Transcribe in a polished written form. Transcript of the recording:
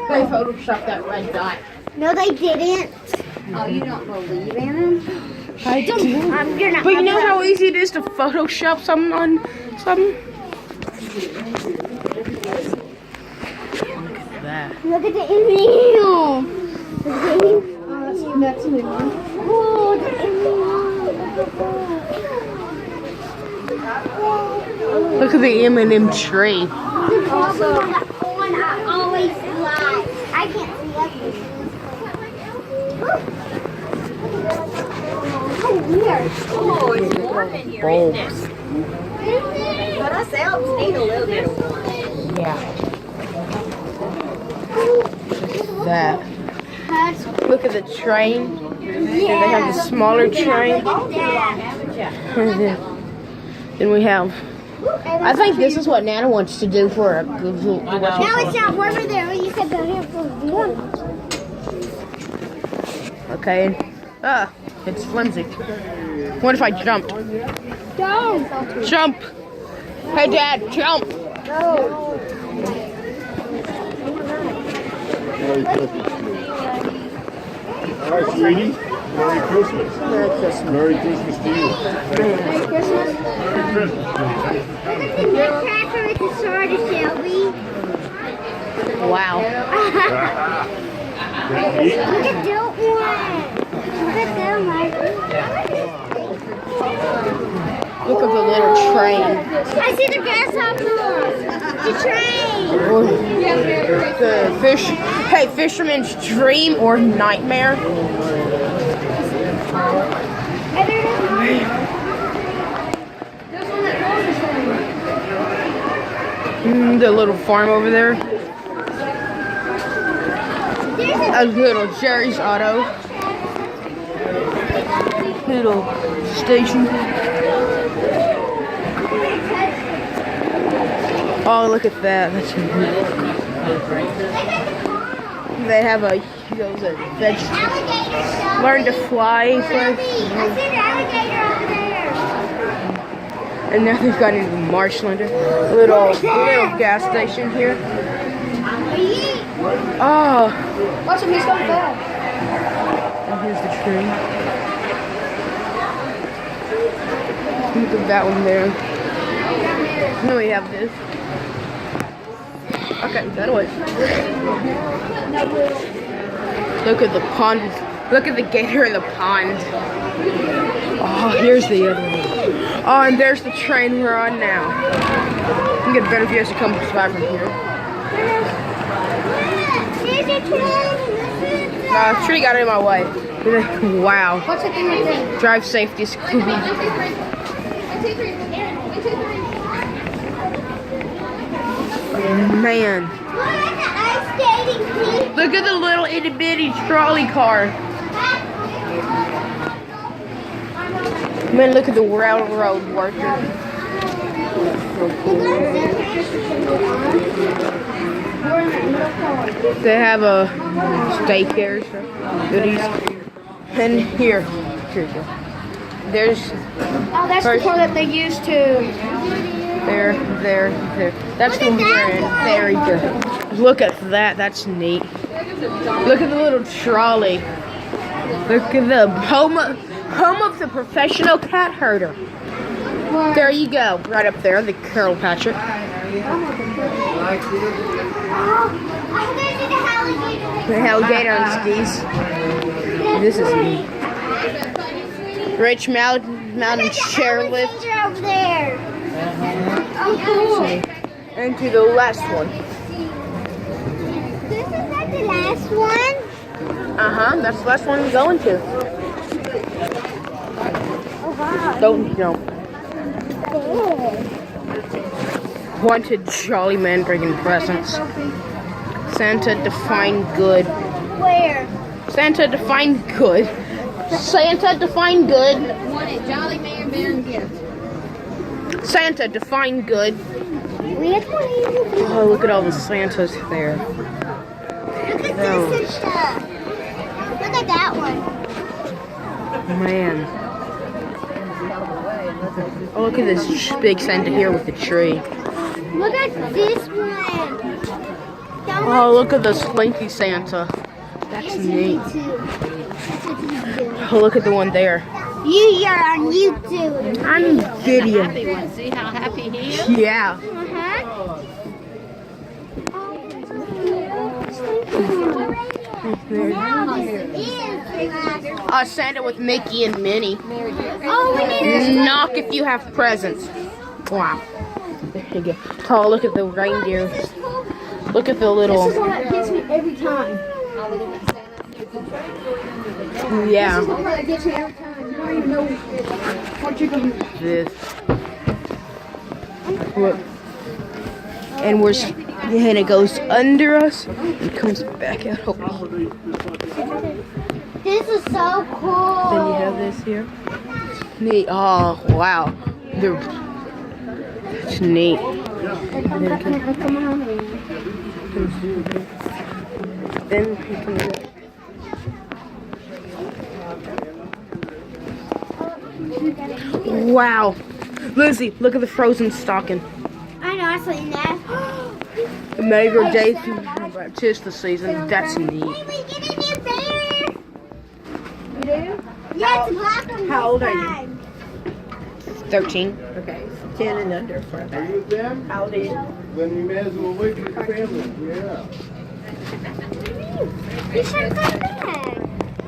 They photoshopped that red dot. No, they didn't. Oh, you don't believe in them? I do. You're not. But you know how easy it is to Photoshop something on something? Look at that. Look at the email. Look at the email. Oh, that's a new one. Oh, the email. Look at the M&M tree. Also, I always lie. I can't see everything. Oh, weird. Oh, it's warm in here, isn't it? But us elves need a little bit of warmth. Yeah. That. Look at the train. Here they have the smaller train. Then we have. I think this is what Nana wants to do for a Google. Now it's not warmer there. You said the hair was warm. Okay. It's flimsy. What if I jumped? Don't. Jump! Hey, Dad, jump! No. Merry Christmas. Hi, sweetie. Merry Christmas. Merry Christmas. Merry Christmas to you. Merry Christmas. Merry Christmas. Look at the nutcracker with the sword of Shelby. Wow. Look at that one. Look at that one. Look at the little train. I see the grasshopper. The train. The fish. Hey, fisherman's dream or nightmare. The little farm over there. A little Jerry's Auto. Little station. Oh, look at that. That's they have a vegetable. Learn to fly. I see the alligator over there. And now they've got into Marshland. Little gas station here. Oh. Watch him, he's coming back. And here's the train. Look at that one there. And then we have this. Okay, that way. Look at the pond. Look at the gator in the pond. Oh, here's the other one. Oh, and there's the train we're on now. You get a better view as you come by from here. Tree got in my way. Wow. What's the thing right there? Drive safety is cool. Man. Look at the little itty bitty trolley car. Man, look at the railroad worker. They have a steak there, so goodies. And here you go. There's. Oh, that's the car that they used to. There. That's the one we're in. Very good. Look at that. That's neat. Look at the little trolley. Look at the home of the professional cat herder. There you go. Right up there, the Carol Patrick. The alligator on skis. This is neat. Rich Mountain chairlift. Over there. And to the last one. This is not the last one. That's the last one we're going to. Oh wow. Don't jump. Wanted jolly man bringing presents. Santa define good. Where? Santa define good. Santa define good. Wanted Jolly Man Bear gift. Santa define good. We have one. Oh, look at all the Santas there. Look at this and stuff. Look at that one. Man. Oh, look at this big Santa here with the tree. Look at this one. Oh, look at the slinky Santa. That's neat. Oh, look at the one there. You're on YouTube. I'm video. Happy one. See how happy he is? Yeah. Uh-huh. Now this is Santa with Mickey and Minnie. Oh, we need Knock if you have presents. Wow. There you go. Oh, look at the reindeer. Look at the little. that gets me every time. Yeah. That gets me every time. You don't even know what you're going to do. This. Look. And and it goes under us and comes back out. Oh. This is so cool. Then you have this here. Neat. Oh, wow. It's neat. Then you can Wow. Lizzie, look at the frozen stocking. I know, I seen that. Maybe Jason tis the season. That's neat. Hey, we get a new bear. You do? Yeah, it's black on How old are you? side. 13. Okay, 10 and under for Are that. you with them? How old are you? Then you may as well wait for your family. Yeah. You should come back.